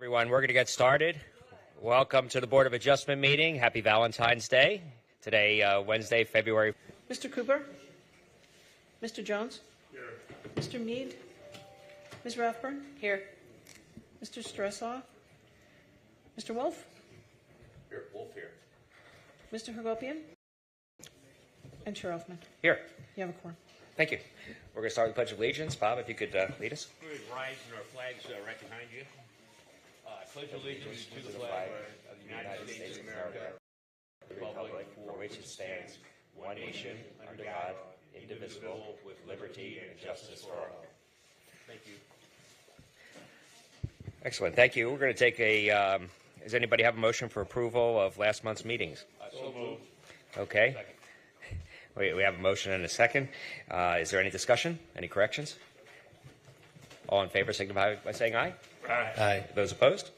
Everyone, we're going to get started. Welcome to the Board of Adjustment meeting. Happy Valentine's Day. Today, Wednesday, February. Mr. Cooper? Mr. Jones? Here. Mr. Mead? Ms. Rathburn? Here. Mr. Stressoff? Mr. Wolf? Here. Wolf here. Mr. Hagopian? And Chair Elfman. Here. You have a quorum. Thank you. We're going to start with the Pledge of Allegiance. Bob, if you could lead us. Please rise and our flags right behind you. Pledge allegiance to the flag of the United States of America, the republic for which it stands, one nation, under God, indivisible, with liberty and justice for all. Thank you. Excellent. Thank you. We're going to take a, does anybody have a motion for approval of last month's meetings? So moved. Okay. We have a motion and a second. Is there any discussion? Any corrections? All in favor signify by saying aye. Aye. Aye. Those opposed?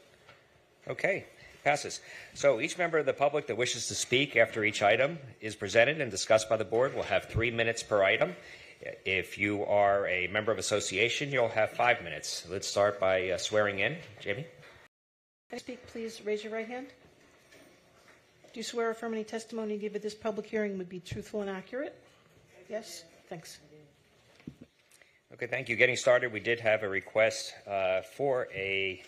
Okay, passes. So each member of the public that wishes to speak after each item is presented and discussed by the board will have 3 minutes per item. If you are a member of association, you'll have 5 minutes. Let's start by swearing in. Jamie? Can I speak, please raise your right hand. Do you swear or affirm any testimony you give at this public hearing would be truthful and accurate? Yes? Thanks. Okay, thank you. Getting started, we did have a request for a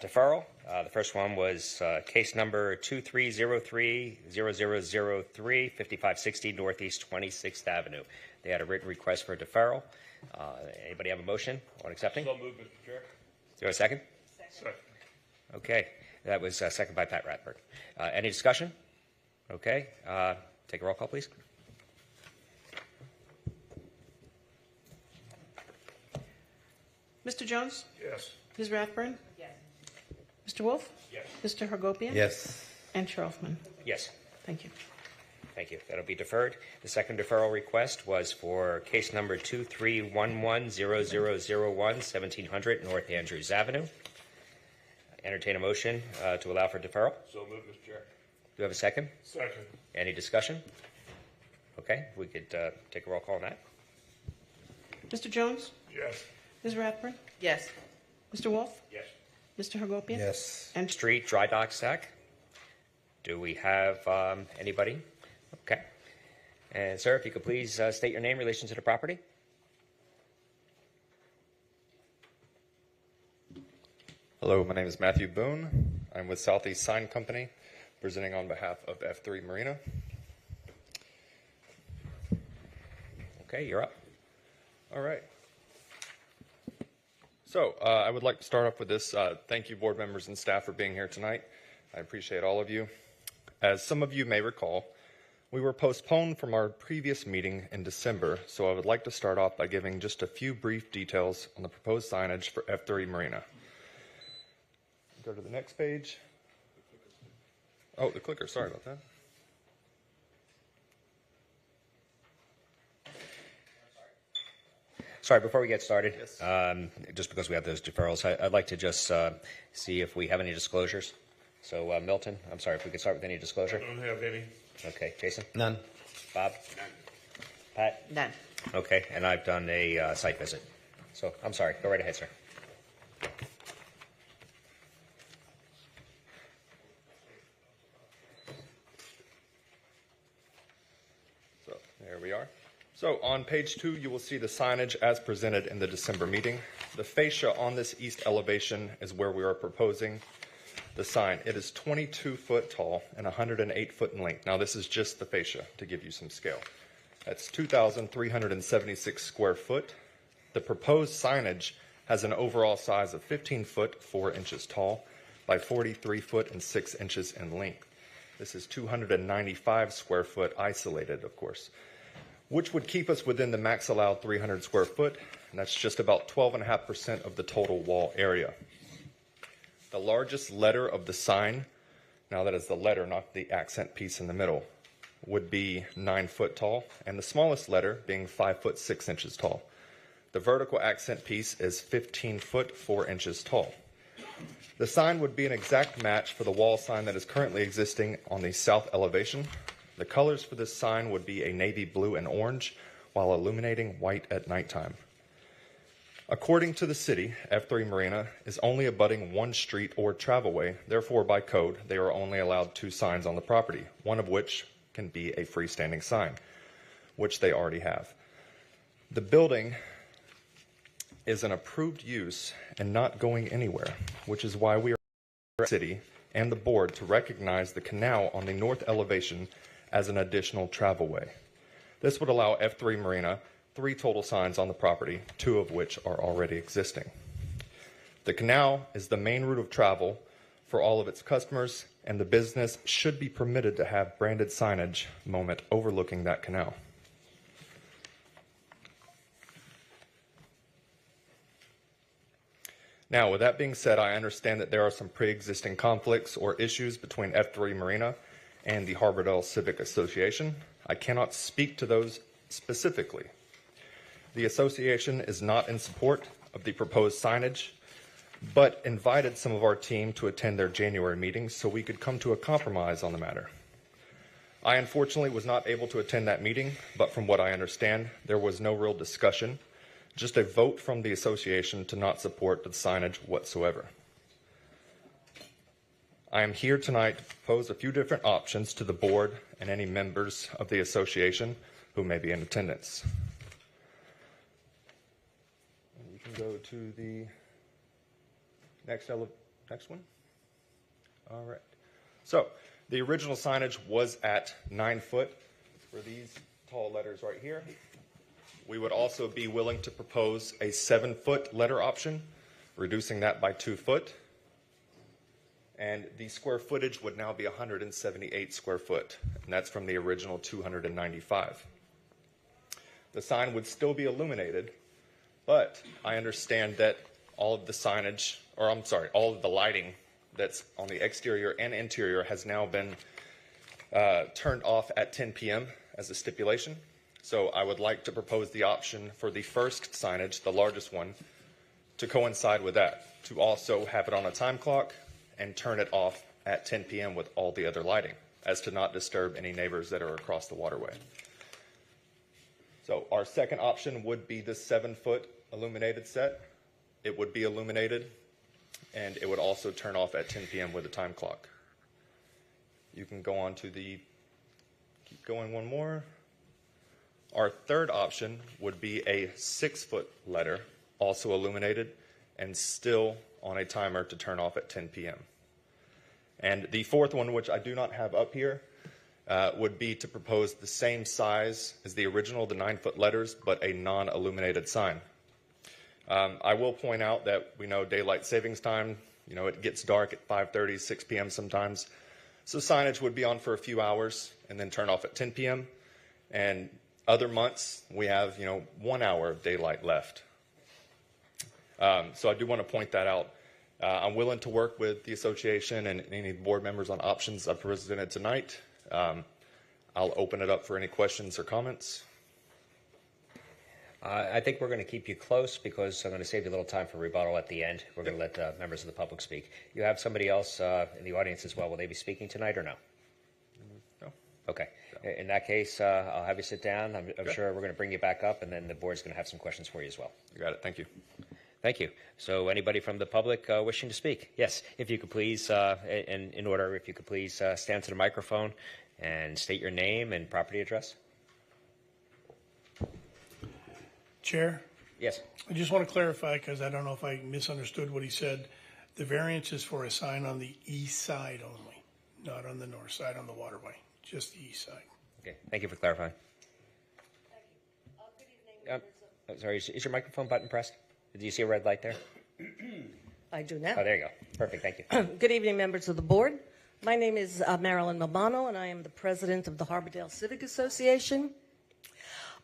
deferral. The first one was case number 2303-0003, 5560 Northeast 26th Avenue. They had a written request for a deferral. Anybody have a motion on accepting? So moved, Mr. Chair. Is there a second? Second. Okay, that was second by Pat Ratberg. Any discussion? Okay, take a roll call, please. Mr. Jones? Yes. Ms. Rathburn? Yes. Mr. Wolf? Yes. Mr. Hagopian? Yes. And Chair Elfman. Yes. Thank you. Thank you. That'll be deferred. The second deferral request was for case number 2311-0001, 1700 North Andrews Avenue. Entertain a motion to allow for deferral. So moved, Mr. Chair. Do you have a second? Second. Any discussion? Okay, we could take a roll call on that. Mr. Jones? Yes. Ms. Rathburn? Yes. Mr. Wolf? Yes. Mr. Hagopian? Yes. And Street dry dock stack. Do we have anybody? Okay. And sir, if you could please state your name in relation to the property. Hello, my name is Matthew Boone. I'm with Southeast Sign Company, presenting on behalf of F3 Marina. Okay, you're up. All right. So I would like to start off with this. Thank you, board members and staff, for being here tonight. I appreciate all of you. As some of you may recall, we were postponed from our previous meeting in December, so I would like to start off by giving just a few brief details on the proposed signage for F3 Marina. Go to the next page. Oh, the clicker. Sorry about that. Sorry, before we get started, Yes. just because we have those deferrals, I'd like to just see if we have any disclosures. So, Milton, I'm sorry, if we could start with any disclosure. Don't have any. Okay, Jason? None. Bob? None. Pat? None. Okay, and I've done a site visit. So, I'm sorry, go right ahead, sir. So there we are. So on page 2, you will see the signage as presented in the December meeting. The fascia on this east elevation is where we are proposing the sign. It is 22 foot tall and 108 foot in length. Now this is just the fascia to give you some scale. That's 2,376 square foot. The proposed signage has an overall size of 15 foot 4 inches tall by 43 foot and 6 inches in length. This is 295 square foot isolated, of course, which would keep us within the max allowed 300 square foot, and that's just about 12.5% of the total wall area. The largest letter of the sign, now that is the letter, not the accent piece in the middle, would be 9 foot tall, and the smallest letter being 5 foot 6 inches tall. The vertical accent piece is 15 foot 4 inches tall. The sign would be an exact match for the wall sign that is currently existing on the south elevation. The colors for this sign would be a navy blue and orange while illuminating white at nighttime. According to the city, F3 Marina is only abutting one street or travelway. Therefore, by code, they are only allowed 2 signs on the property, one of which can be a freestanding sign, which they already have. The building is an approved use and not going anywhere, which is why we are the city and the board to recognize the canal on the north elevation as an additional travelway. This would allow F3 Marina 3 total signs on the property, 2 of which are already existing. The canal is the main route of travel for all of its customers, and the business should be permitted to have branded signage moment overlooking that canal. Now, with that being said, I understand that there are some pre-existing conflicts or issues between F3 Marina and the Lauderdale Civic Association. I cannot speak to those specifically. The association is not in support of the proposed signage, but invited some of our team to attend their January meetings so we could come to a compromise on the matter. I unfortunately was not able to attend that meeting, but from what I understand, there was no real discussion, just a vote from the association to not support the signage whatsoever. I am here tonight to propose a few different options to the board and any members of the association who may be in attendance. We can go to the next one. All right. So the original signage was at 9 foot for these tall letters right here. We would also be willing to propose a 7-foot letter option, reducing that by 2 foot. And the square footage would now be 178 square foot, and that's from the original 295. The sign would still be illuminated, but I understand that all of the signage, or I'm sorry, all of the lighting that's on the exterior and interior has now been turned off at 10 p.m. as a stipulation. So I would like to propose the option for the first signage, the largest one, to coincide with that, to also have it on a time clock and turn it off at 10 p.m. with all the other lighting, as to not disturb any neighbors that are across the waterway. So our second option would be the 7-foot illuminated set. It would be illuminated, and it would also turn off at 10 p.m. with a time clock. You can go on to the, keep going one more. Our third option would be a 6-foot letter, also illuminated, and still on a timer to turn off at 10 p.m. And the fourth one, which I do not have up here, would be to propose the same size as the original, the 9-foot letters, but a non-illuminated sign. I will point out that we know daylight savings time, it gets dark at 5:30, 6 p.m. sometimes. So signage would be on for a few hours and then turn off at 10 p.m. And other months, we have, 1 hour of daylight left. So I do want to point that out. I'm willing to work with the association and any board members on options I've presented tonight. I'll open it up for any questions or comments. I think we're going to keep you close because I'm going to save you a little time for rebuttal at the end. We're going to let members of the public speak. You have somebody else in the audience as well. Will they be speaking tonight or no? No. Okay. In that case, I'll have you sit down. I'm sure we're going to bring you back up, and then the board's going to have some questions for you as well. You got it. Thank you. Thank you. So anybody from the public wishing to speak? Yes, if you could please, in order, if you could please stand to the microphone and state your name and property address. Chair, Yes. I just want to clarify, because I don't know if I misunderstood what he said. The variance is for a sign on the east side only, not on the north side on the waterway, just the east side. Okay. Thank you for clarifying. Good evening. Sorry, is your microphone button pressed? Do you see a red light there? I do now. Oh, there you go. Perfect. Thank you. Good evening, members of the board. My name is Marilyn Milbano, and I am the president of the Lauderdale Civic Association.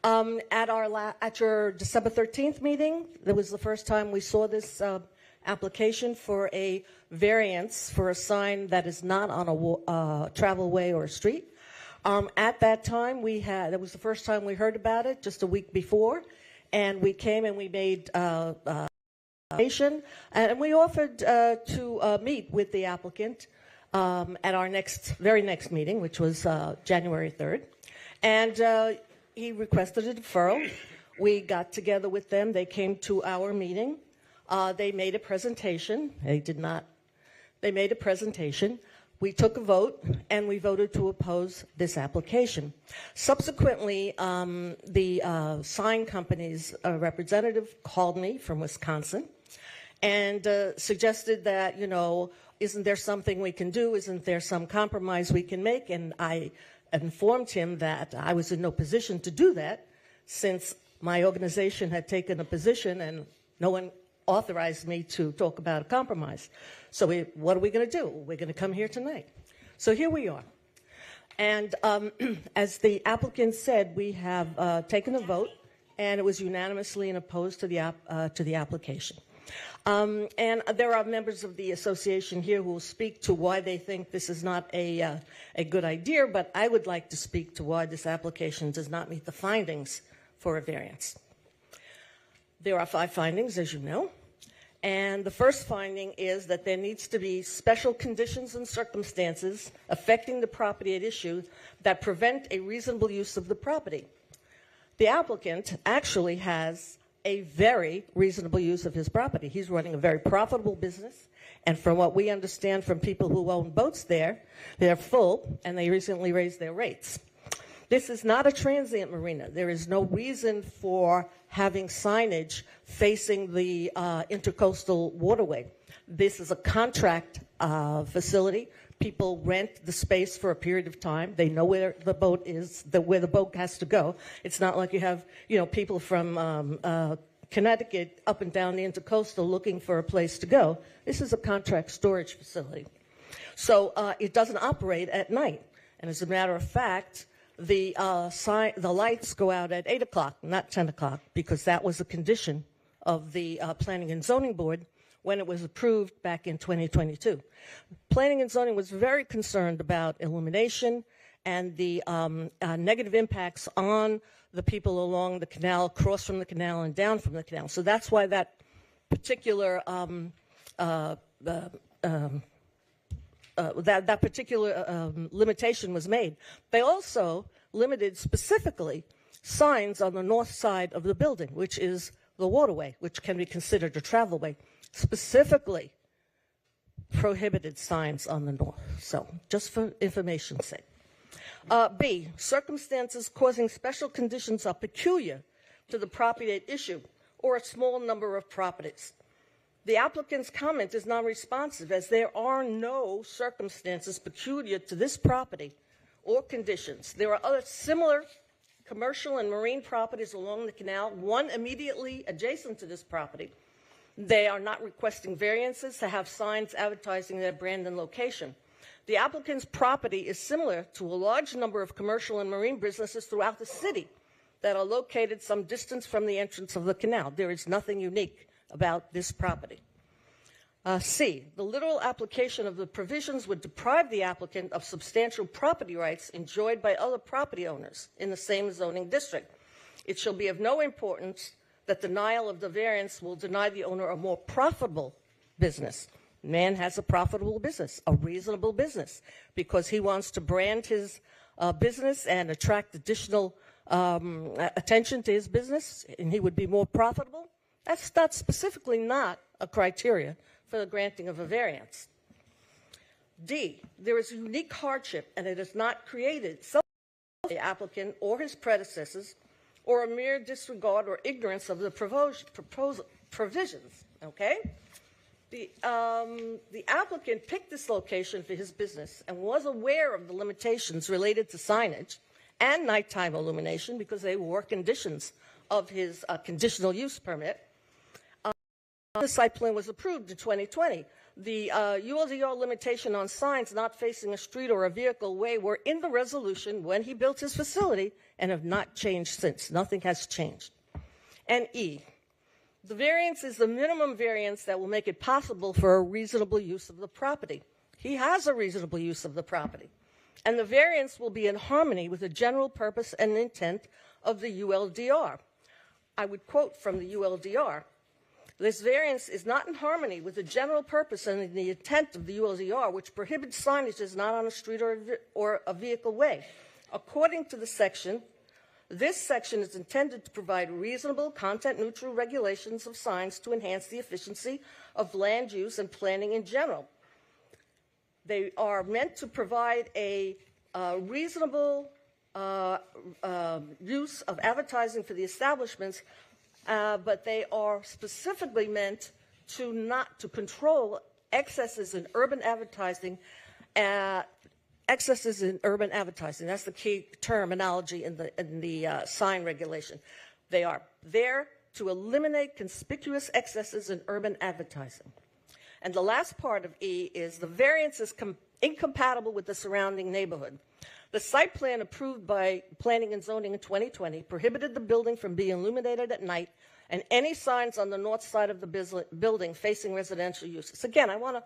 At your December 13th meeting, that was the first time we saw this application for a variance for a sign that is not on a travelway or a street. At that time, that was the first time we heard about it, just a week before, and we came and we made and we offered to meet with the applicant at our very next meeting, which was January 3rd, and he requested a deferral. We got together with them. They came to our meeting. They made a presentation. They made a presentation. We took a vote, and we voted to oppose this application. Subsequently, the sign company's representative called me from Wisconsin and suggested that, isn't there something we can do? Isn't there some compromise we can make? And I informed him that I was in no position to do that, since my organization had taken a position and no one authorized me to talk about a compromise. So what are we going to do? We're going to come here tonight. So here we are. And as the applicant said, we have taken a vote, and it was unanimously opposed to the application. And there are members of the association here who will speak to why they think this is not a good idea, but I would like to speak to why this application does not meet the findings for a variance. There are 5 findings, as you know. And the first finding is that there needs to be special conditions and circumstances affecting the property at issue that prevent a reasonable use of the property. The applicant actually has a very reasonable use of his property. He's running a very profitable business, and from what we understand from people who own boats there, they're full, and they recently raised their rates. This is not a transient marina. There is no reason for having signage facing the intercoastal waterway. This is a contract facility. People rent the space for a period of time. They know where the boat is, where the boat has to go. It's not like you have, people from Connecticut up and down the intercoastal looking for a place to go. This is a contract storage facility. So it doesn't operate at night. And as a matter of fact, the lights go out at 8 o'clock, not 10 o'clock, because that was a condition of the Planning and Zoning Board when it was approved back in 2022. Planning and Zoning was very concerned about illumination and the negative impacts on the people along the canal, across from the canal and down from the canal. So that's why that particular limitation was made. They also limited specifically signs on the north side of the building, which is the waterway, which can be considered a travelway, specifically prohibited signs on the north. So just for information's sake. B, circumstances causing special conditions are peculiar to the property at issue or a small number of properties. The applicant's comment is non-responsive, as there are no circumstances peculiar to this property or conditions. There are other similar commercial and marine properties along the canal, one immediately adjacent to this property. They are not requesting variances to have signs advertising their brand and location. The applicant's property is similar to a large number of commercial and marine businesses throughout the city that are located some distance from the entrance of the canal. There is nothing unique about this property. C, the literal application of the provisions would deprive the applicant of substantial property rights enjoyed by other property owners in the same zoning district. It shall be of no importance that denial of the variance will deny the owner a more profitable business. Man has a profitable business, a reasonable business, because he wants to brand his business and attract additional attention to his business, and he would be more profitable. That's not specifically not a criteria for the granting of a variance. D, there is a unique hardship, and it is not created so the applicant or his predecessors or a mere disregard or ignorance of the provisions, okay? The applicant picked this location for his business and was aware of the limitations related to signage and nighttime illumination because they were conditions of his conditional use permit. The site plan was approved in 2020. The ULDR limitation on signs not facing a street or a vehicle way were in the resolution when he built his facility and have not changed since. Nothing has changed. And E, the variance is the minimum variance that will make it possible for a reasonable use of the property. He has a reasonable use of the property. And the variance will be in harmony with the general purpose and intent of the ULDR. I would quote from the ULDR. This variance is not in harmony with the general purpose and the intent of the ULDR, which prohibits signage as not on a street or a vehicle way. According to the section, This section is intended to provide reasonable, content-neutral regulations of signs to enhance the efficiency of land use and planning in general. They are meant to provide a reasonable use of advertising for the establishments, but they are specifically meant to not to control excesses in urban advertising. Excesses in urban advertising. That's the key terminology in the sign regulation. They are there to eliminate conspicuous excesses in urban advertising. And the last part of E is the variance is incompatible with the surrounding neighborhood. The site plan approved by Planning and Zoning in 2020 prohibited the building from being illuminated at night and any signs on the north side of the building facing residential uses. Again, I want to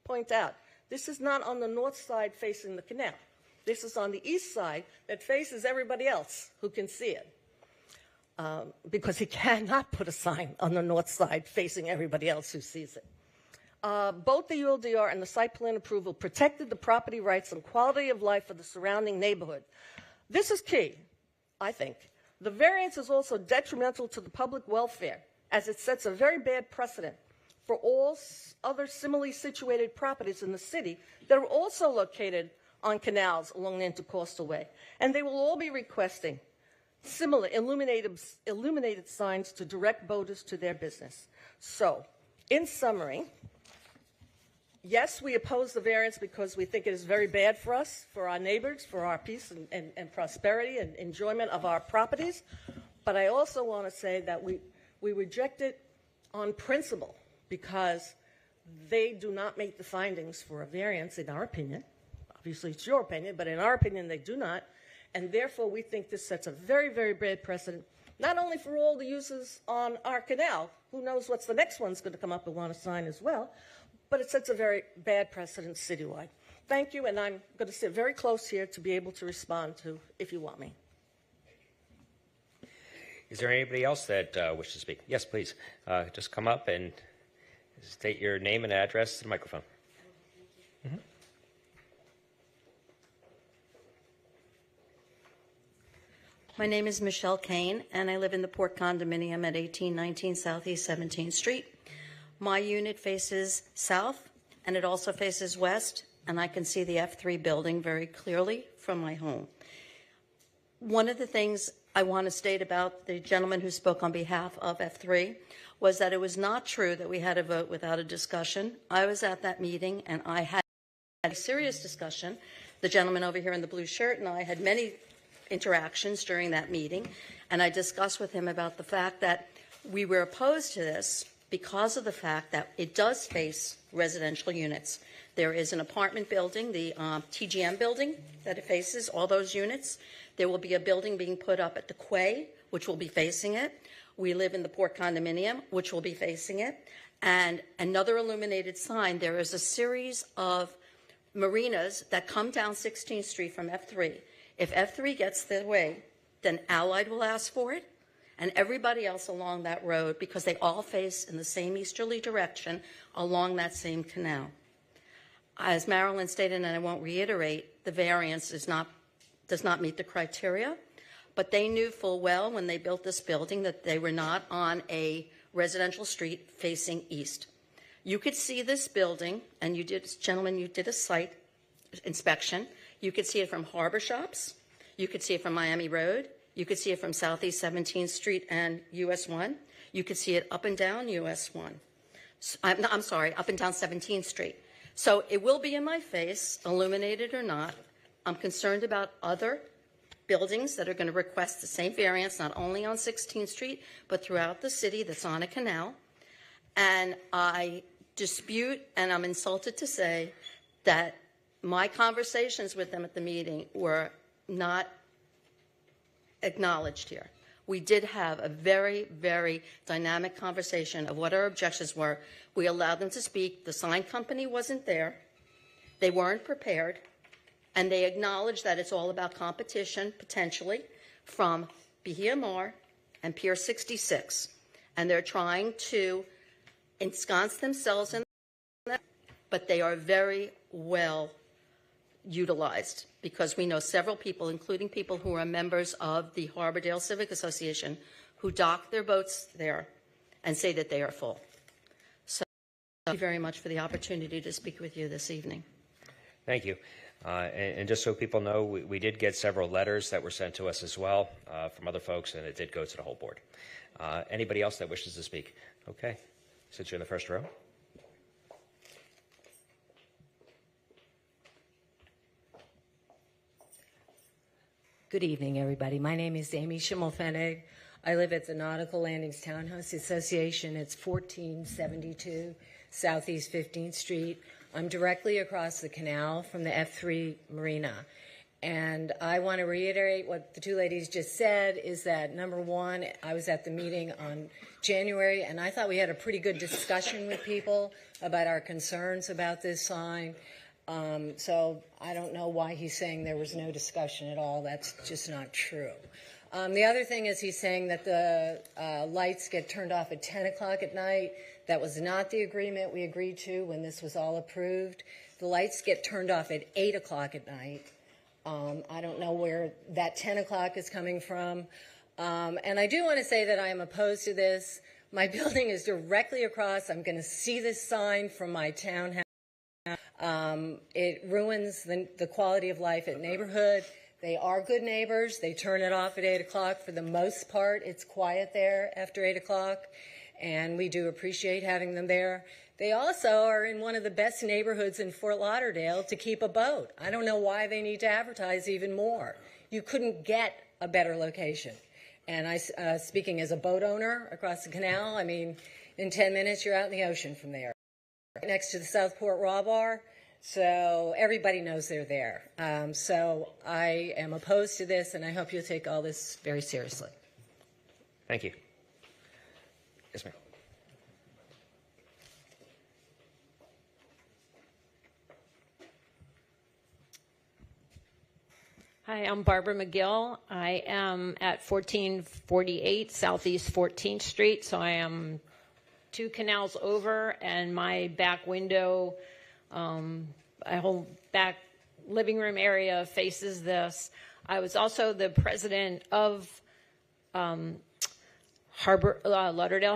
point out, this is not on the north side facing the canal. This is on the east side that faces everybody else who can see it. Because he cannot put a sign on the north side facing everybody else who sees it. Both the ULDR and the site plan approval protected the property rights and quality of life of the surrounding neighborhood. This is key, I think. The variance is also detrimental to the public welfare, as it sets a very bad precedent for all other similarly situated properties in the city that are also located on canals along the Intercoastal Way. And they will all be requesting similar illuminated signs to direct boaters to their business. So, in summary, yes, we oppose the variance because we think it is very bad for us, for our neighbors, for our peace and prosperity and enjoyment of our properties. But I also want to say that we reject it on principle because they do not make the findings for a variance, in our opinion. Obviously, it's your opinion, but in our opinion, they do not. And therefore, we think this sets a very, very bad precedent, not only for all the uses on our canal, who knows what's the next one's going to come up and want a sign as well, but it sets a very bad precedent citywide. Thank you, and I'm going to sit very close here to be able to respond to if you want me. Is there anybody else that wishes to speak? Yes, please. Just come up and state your name and address to the microphone. Mm-hmm. My name is Michelle Kane, and I live in the Port Condominium at 1819 Southeast 17th Street. My unit faces south, and it also faces west, and I can see the F3 building very clearly from my home. One of the things I want to state about the gentleman who spoke on behalf of F3 was that it was not true that we had a vote without a discussion. I was at that meeting, and I had a serious discussion. The gentleman over here in the blue shirt and I had many interactions during that meeting, and I discussed with him about the fact that we were opposed to this because of the fact that it does face residential units. There is an apartment building, the TGM building, that it faces, all those units. There will be a building being put up at the Quay, which will be facing it. We live in the Port Condominium, which will be facing it. And another illuminated sign, there is a series of marinas that come down 16th Street from F3. If F3 gets their way, then Allied will ask for it, and everybody else along that road, because they all face in the same easterly direction along that same canal. As Marilyn stated, and I won't reiterate, the variance does not meet the criteria, but they knew full well when they built this building that they were not on a residential street facing east. You could see this building, and you did, gentlemen, you did a site inspection. You could see it from Harbor Shops. You could see it from Miami Road. You could see it from Southeast 17th Street and US 1. You could see it up and down US 1. I'm sorry, up and down 17th Street. So it will be in my face, illuminated or not. I'm concerned about other buildings that are going to request the same variance, not only on 16th Street, but throughout the city that's on a canal. And I dispute, and I'm insulted to say, that my conversations with them at the meeting were not acknowledged here. We did have a very, very dynamic conversation of what our objections were. We allowed them to speak. The sign company wasn't there. They weren't prepared. And they acknowledged that it's all about competition, potentially, from BMR and Pier 66. And they're trying to ensconce themselves in that, but they are very well utilized, because we know several people, including people who are members of the Harbordale Civic Association, who dock their boats there and say that they are full. So thank you very much for the opportunity to speak with you this evening. Thank you. And just so people know, we did get several letters that were sent to us as well from other folks, and it did go to the whole board. Anybody else that wishes to speak? Okay. Since you're in the first row. Good evening, everybody. My name is Amy Schimmelfennig. I live at the Nautical Landings Townhouse Association. It's 1472 Southeast 15th Street. I'm directly across the canal from the F3 Marina. And I want to reiterate what the two ladies just said, is that, number one, I was at the meeting on January, and I thought we had a pretty good discussion with people about our concerns about this sign. So I don't know why he's saying there was no discussion at all. That's just not true. The other thing is he's saying that the lights get turned off at 10 o'clock at night. That was not the agreement we agreed to when this was all approved. The lights get turned off at 8 o'clock at night. I don't know where that 10 o'clock is coming from. And I do want to say that I am opposed to this. My building is directly across. I'm going to see this sign from my townhouse. It ruins the quality of life at neighborhood. They are good neighbors. They turn it off at 8 o'clock. For the most part, it's quiet there after 8 o'clock, and we do appreciate having them there. They also are in one of the best neighborhoods in Fort Lauderdale to keep a boat. I don't know why they need to advertise even more. You couldn't get a better location. And speaking as a boat owner across the canal, I mean, in 10 minutes, you're out in the ocean from there. Right next to the Southport Raw Bar, so everybody knows they're there. So I am opposed to this, and I hope you'll take all this very seriously. Thank you. Yes, ma'am. Hi, I'm Barbara McGill. I am at 1448 Southeast 14th Street, so I am 2 canals over, and my back window, my whole back living room area faces this. I was also the president of Lauderdale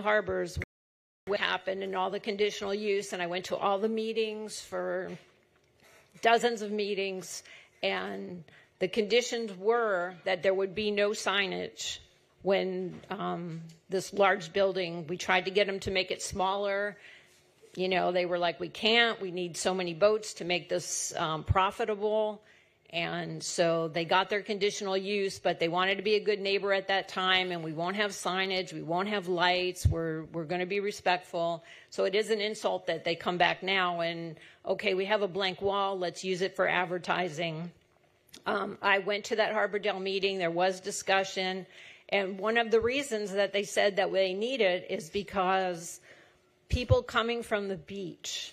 Harbors, what happened and all the conditional use, and I went to all the meetings, for dozens of meetings, and the conditions were that there would be no signage when this large building, we tried to get them to make it smaller. You know, they were like, we can't, we need so many boats to make this profitable. And so they got their conditional use, but they wanted to be a good neighbor at that time, and we won't have signage, we won't have lights, we're going to be respectful. So it is an insult that they come back now and, okay, we have a blank wall, let's use it for advertising. I went to that Harbordale meeting, there was discussion, and one of the reasons that they said that they need it is because people coming from the beach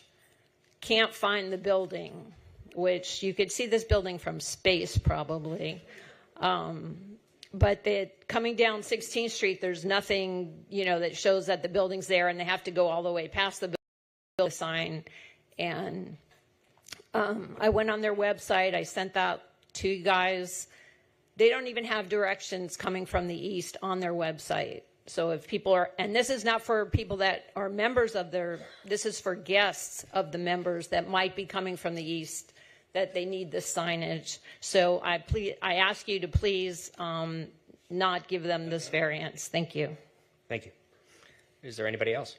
can't find the building, which you could see this building from space probably. But coming down 16th Street, there's nothing, you know, that shows that the building's there, and they have to go all the way past the building sign. And I went on their website, I sent that to you guys. They don't even have directions coming from the east on their website. So if people are, and this is not for people that are members of this is for guests of the members that might be coming from the east, that they need this signage. So I ask you to please not give them this variance. Thank you. Thank you. Is there anybody else?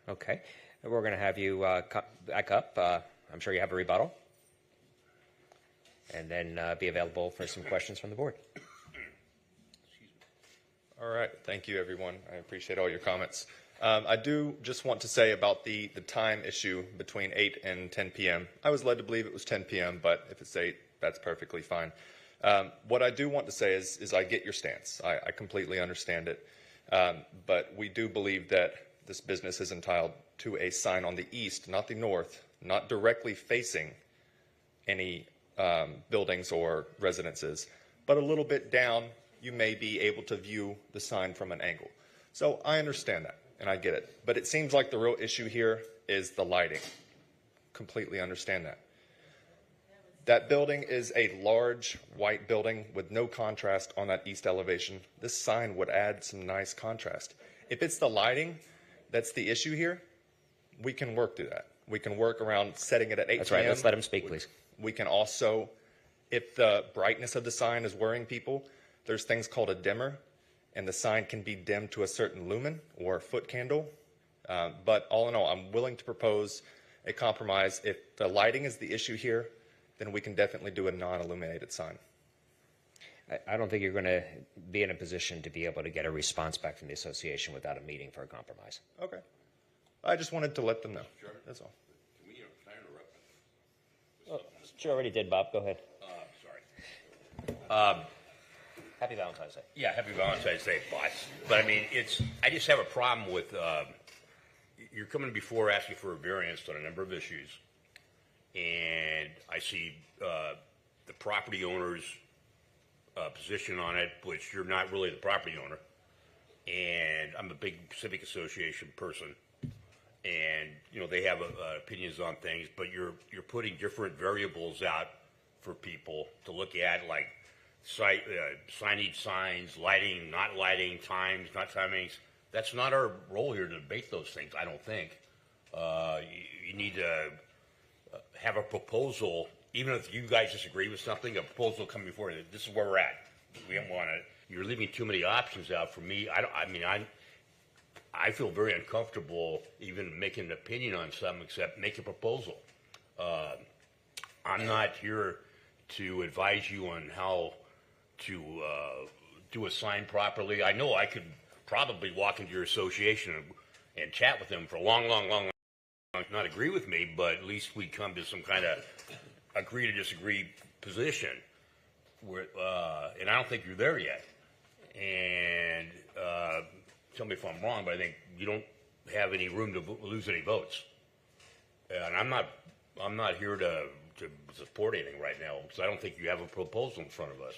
Okay. We're going to have you back up. I'm sure you have a rebuttal. And then be available for some questions from the board. All right. Thank you, everyone. I appreciate all your comments. I do just want to say about the time issue between 8 and 10 p.m. I was led to believe it was 10 p.m., but if it's 8, that's perfectly fine. What I do want to say is I get your stance. I completely understand it. But we do believe that this business is entitled to a sign on the east, not the north, not directly facing any buildings or residences, but a little bit down, you may be able to view the sign from an angle. So I understand that, and I get it. But it seems like the real issue here is the lighting. completely understand that. That building is a large white building with no contrast on that east elevation. This sign would add some nice contrast. If it's the lighting that's the issue here, we can work through that. We can work around setting it at 8 That's p.m. right. Let's let him speak, please. We can also, if the brightness of the sign is worrying people, there's things called a dimmer, and the sign can be dimmed to a certain lumen or foot candle. But all in all, I'm willing to propose a compromise. If the lighting is the issue here, then we can definitely do a non-illuminated sign. I don't think you're going to be in a position to be able to get a response back from the association without a meeting for a compromise. Okay. I just wanted to let them know. Sure. That's all. Can I interrupt? Oh, sure, already did, Bob. Go ahead. Sorry. Happy Valentine's Day. Yeah, happy Valentine's Day, boss. But I mean, I just have a problem with, you're coming before asking for a variance on a number of issues. And I see the property owner's position on it, which you're not really the property owner. And I'm a big civic association person. And, you know, they have opinions on things, but you're putting different variables out for people to look at, like signage, signs, lighting, not lighting, times, not timings. That's not our role here to debate those things, I don't think. You need to have a proposal, even if you guys disagree with something, a proposal coming before you. This is where we're at. We don't want to. You're leaving too many options out for me. I feel very uncomfortable even making an opinion on something except make a proposal. I'm not here to advise you on how to do a sign properly. I know I could probably walk into your association and chat with them for a long not agree with me, but at least we come to some kind of agree to disagree position. And I don't think you're there yet. And tell me if I'm wrong, but I think you don't have any room to lose any votes. And I'm not here to support anything right now, because I don't think you have a proposal in front of us.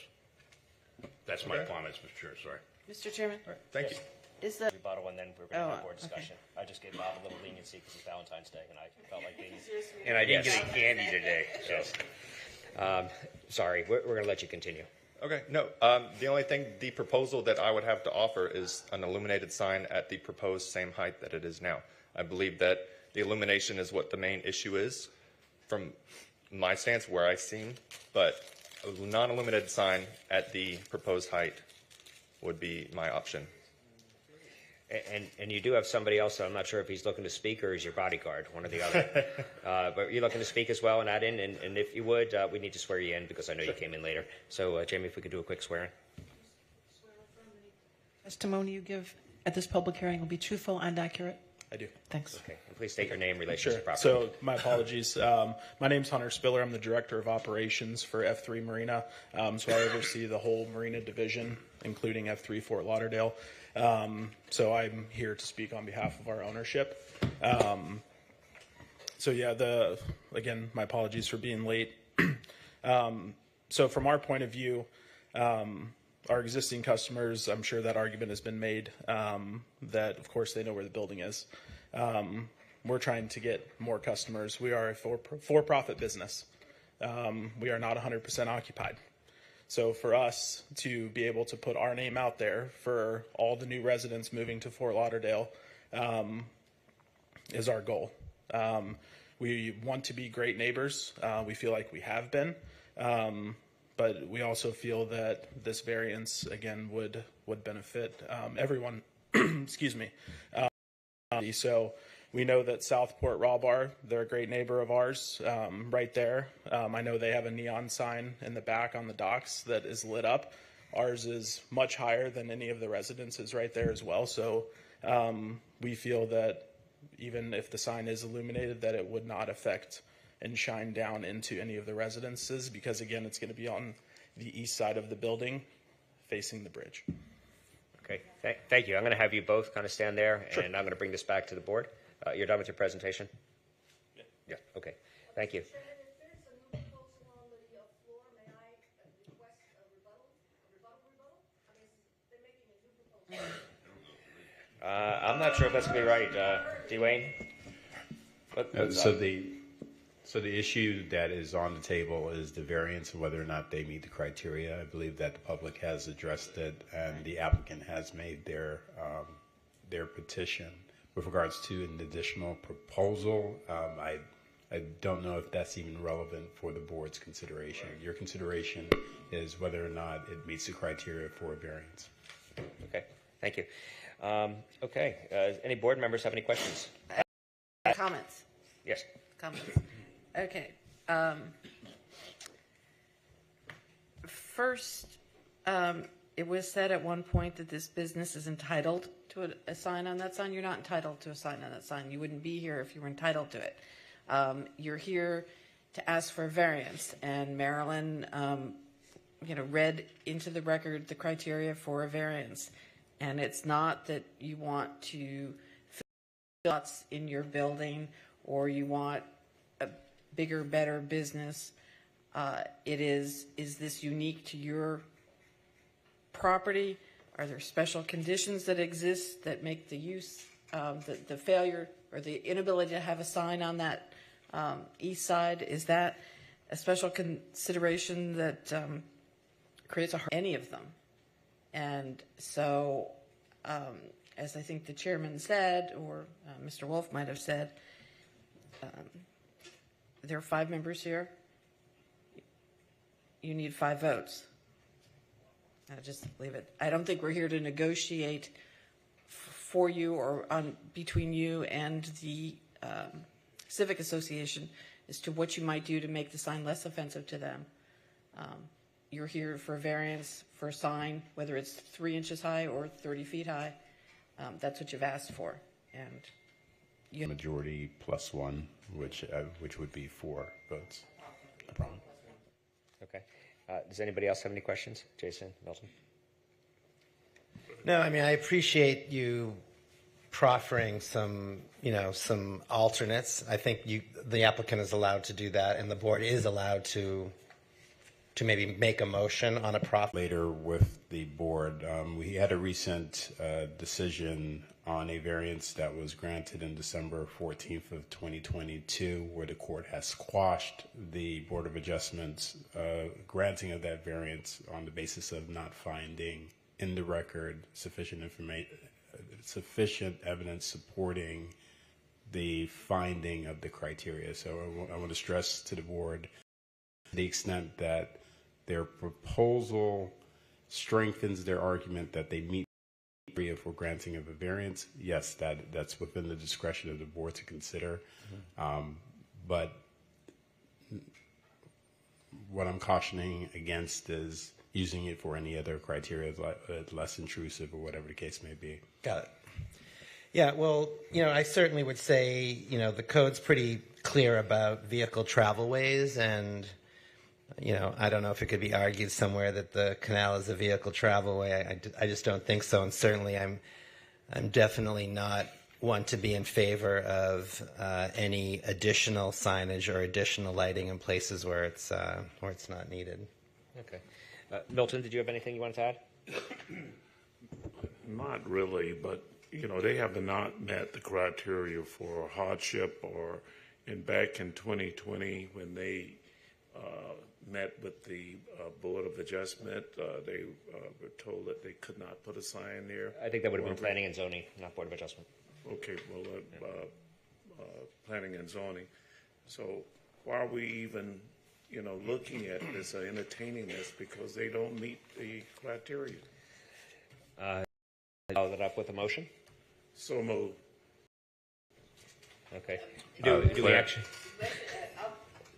That's my comments, Mr. Chair. Sorry. Mr. Chairman? All right. Thank you. Is the, Rebuttal, and then we're going to have Oh, more okay. discussion. I just gave Bob a little leniency because it's Valentine's Day, and I felt like being. And I didn't Yes. get any candy today. So. Yes. Sorry, we're going to let you continue. Okay, no, the only thing, the proposal that I would have to offer is an illuminated sign at the proposed same height that it is now. I believe that the illumination is what the main issue is from my stance where I seen, but a non-illuminated sign at the proposed height would be my option. And you do have somebody else, so I'm not sure if he's looking to speak or is your bodyguard, one or the other. But you're looking to speak as well and add in, and if you would, we need to swear you in because I know you came in later. So, Jamie, if we could do a quick swearing. testimony you give at this public hearing will be truthful and accurate? I do. Thanks. Okay, and please state your name, relation to Sure. property. So my apologies. My name's Hunter Spiller. I'm the Director of Operations for F3 Marina. So I oversee the whole Marina division, including F3 Fort Lauderdale. So I'm here to speak on behalf of our ownership. So yeah, again, my apologies for being late. So from our point of view, our existing customers, I'm sure that argument has been made, that of course they know where the building is. We're trying to get more customers. We are a for-profit business. We are not 100% occupied. So for us to be able to put our name out there for all the new residents moving to Fort Lauderdale is our goal. We want to be great neighbors. We feel like we have been. But we also feel that this variance, again, would benefit everyone. Excuse me. So we know that Southport Raw Bar, they're a great neighbor of ours right there. I know they have a neon sign in the back on the docks that is lit up. Ours is much higher than any of the residences right there as well. So we feel that even if the sign is illuminated, that it would not affect and shine down into any of the residences, because again, it's going to be on the east side of the building facing the bridge. Okay, thank you. I'm going to have you both kind of stand there, Sure. and I'm going to bring this back to the board. You're done with your presentation? Yeah. Okay, thank you. I'm not sure if that's going to be right. Dwayne? So the issue that is on the table is the variance and whether or not they meet the criteria. I believe that the public has addressed it and the applicant has made their petition. With regards to an additional proposal, I don't know if that's even relevant for the board's consideration. Your consideration is whether or not it meets the criteria for a variance. Okay, thank you. Any board members have any questions? Comments? Yes. Comments. Okay. First, it was said at one point that this business is entitled to a sign on that sign. You're not entitled to a sign on that sign. You wouldn't be here if you were entitled to it. You're here to ask for a variance, and Marilyn, read into the record the criteria for a variance. And it's not that you want to fill lots in your building or you want a bigger, better business. Is this unique to your property? Are there special conditions that exist that make the use, the failure or the inability to have a sign on that east side? Is that a special consideration that creates any of them? And so, as I think the chairman said, or Mr. Wolf might have said, there are 5 members here. You need 5 votes. I'll just leave it. I don't think we're here to negotiate for you or between you and the Civic Association as to what you might do to make the sign less offensive to them. You're here for a variance for a sign, whether it's 3 inches high or 30 feet high. That's what you've asked for. And Majority plus 1, which would be 4 votes. No problem. Okay. Does anybody else have any questions? Jason, Milton? No, I mean, I appreciate you proffering some alternates. I think the applicant is allowed to do that, and the board is allowed to maybe make a motion on a proffer. Later with the board, we had a recent decision on a variance that was granted in December 14th of 2022, where the court has squashed the Board of Adjustments granting of that variance on the basis of not finding in the record sufficient evidence supporting the finding of the criteria. So I want to stress to the board, to the extent that their proposal strengthens their argument that they meet the criteria for granting of a variance, yes, that's within the discretion of the board to consider. But what I'm cautioning against is using it for any other criteria, less intrusive or whatever the case may be. Got it. Yeah, well, I certainly would say, the code's pretty clear about vehicle travelways, and, I don't know if it could be argued somewhere that the canal is a vehicle travelway. I just don't think so, and certainly I'm definitely not one to be in favor of any additional signage or additional lighting in places where it's not needed. Okay. Milton, did you have anything you wanted to add? Not really, but they have not met the criteria for hardship, and back in 2020 when they met with the Board of Adjustment, they were told that they could not put a sign there. I think that would have been Planning and Zoning, not Board of Adjustment. Okay, well, Planning and Zoning. So why are we even, looking at this or entertaining this, because they don't meet the criteria? Follow that up with a motion? So moved. Okay. Do we actually? The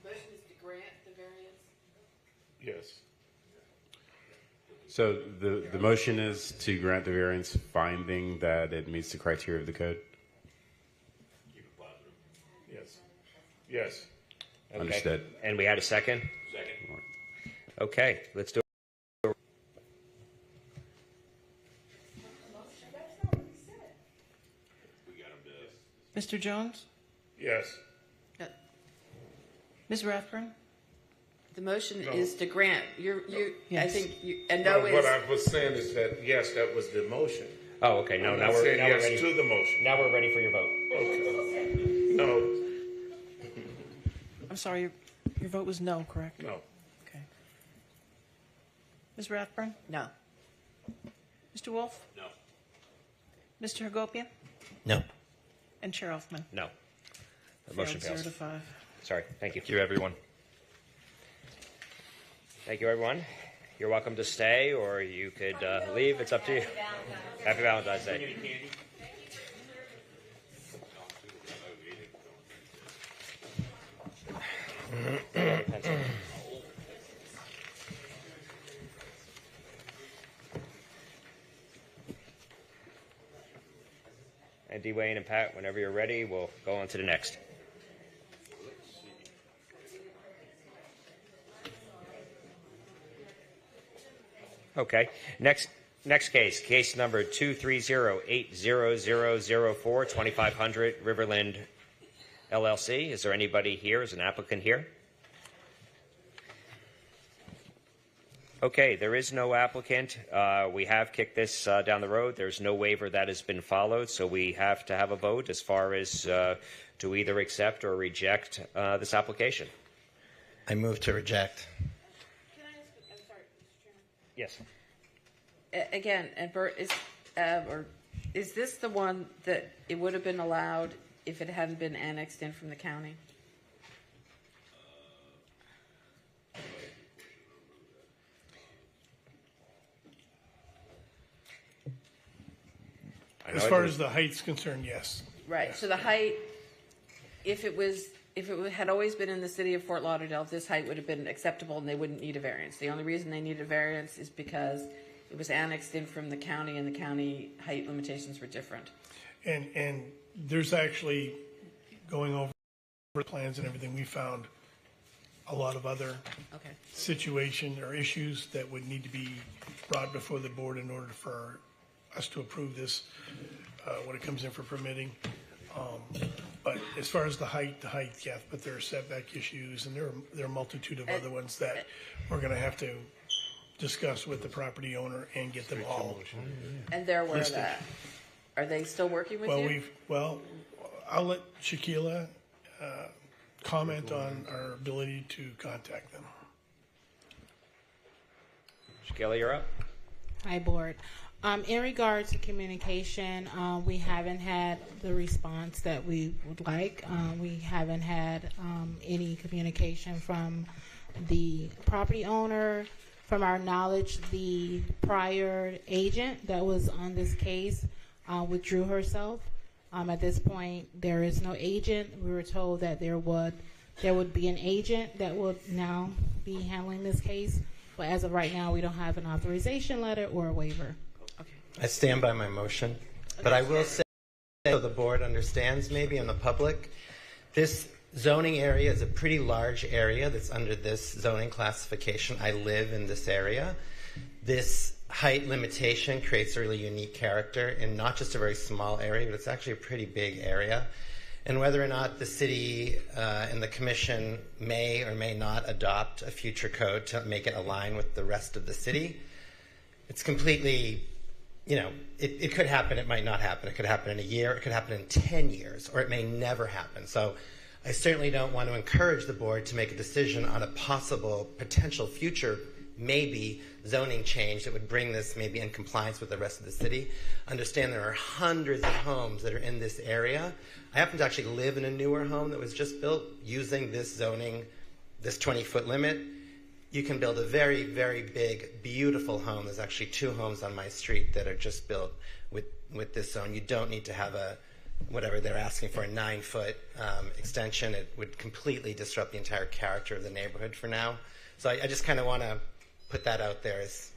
motion is to grant the variance? Yes. So the motion is to grant the variance, finding that it meets the criteria of the code? Yes. Yes. Okay. Understood. And we had a second? Second. Okay, let's do it. Mr. Jones? Yes. Ms. Rathburn? The motion is to grant. I Yes. think and no is. What I was saying is that, yes, that was the motion. Oh, okay. No, now I we're said yes ready. to the motion. Now we're ready for your vote. Okay. No. sorry, your vote was no, correct? No. Okay. Ms. Rathburn? No. Mr. Wolf? No. Mr. Hagopian? No. And Chair Elfman? No. The motion Failed fails. 0 to 5. Sorry. Thank you. Thank you, everyone. Thank you, everyone. You're welcome to stay, or you could leave. It's up to you. Happy Valentine's Day. And Dwayne and Pat, whenever you're ready, we'll go on to the next. Okay. Next case number 230-80004, 2500 Riverland LLC. Is there anybody here? Is an applicant here? Okay, there is no applicant. We have kicked this down the road. There's no waiver that has been followed, so we have to have a vote as far as to either accept or reject this application. I move to reject. Yes. Again, and Bert, is this the one that it would have been allowed if it hadn't been annexed in from the county? As far as the height's concerned, yes. Right. So the height, if it had always been in the city of Fort Lauderdale, this height would have been acceptable and they wouldn't need a variance. The only reason they needed a variance is because it was annexed in from the county and the county height limitations were different. And there's actually, going over the plans and everything, we found a lot of other situations or issues that would need to be brought before the board in order for us to approve this when it comes in for permitting. But as far as the height, yeah, but there are setback issues and there are a multitude of other ones that we're going to have to discuss with the property owner and get them all. And they're aware of listed. that. Are they still working with Well, you? I'll let Shaquila comment on our ability to contact them. Shakila, you're up. Hi, board. In regards to communication, we haven't had the response that we would like. We haven't had any communication from the property owner. From our knowledge, the prior agent that was on this case withdrew herself. At this point, there is no agent. We were told that there would be an agent that would now be handling this case. But as of right now, we don't have an authorization letter or a waiver. I stand by my motion, but I will say, so the board understands maybe and the public, this zoning area is a pretty large area that's under this zoning classification. I live in this area. This height limitation creates a really unique character in not just a very small area, but it's actually a pretty big area. And whether or not the city and the commission may or may not adopt a future code to make it align with the rest of the city, it's completely, it could happen, it might not happen. It could happen in a year, it could happen in 10 years, or it may never happen. So I certainly don't want to encourage the board to make a decision on a possible potential future maybe zoning change that would bring this maybe in compliance with the rest of the city. Understand there are hundreds of homes that are in this area. I happen to actually live in a newer home that was just built using this zoning, this 20-foot limit. You can build a very, very big, beautiful home. There's actually 2 homes on my street that are just built with this zone. You don't need to have whatever they're asking for, a 9-foot extension. It would completely disrupt the entire character of the neighborhood for now. So I just kind of want to put that out there as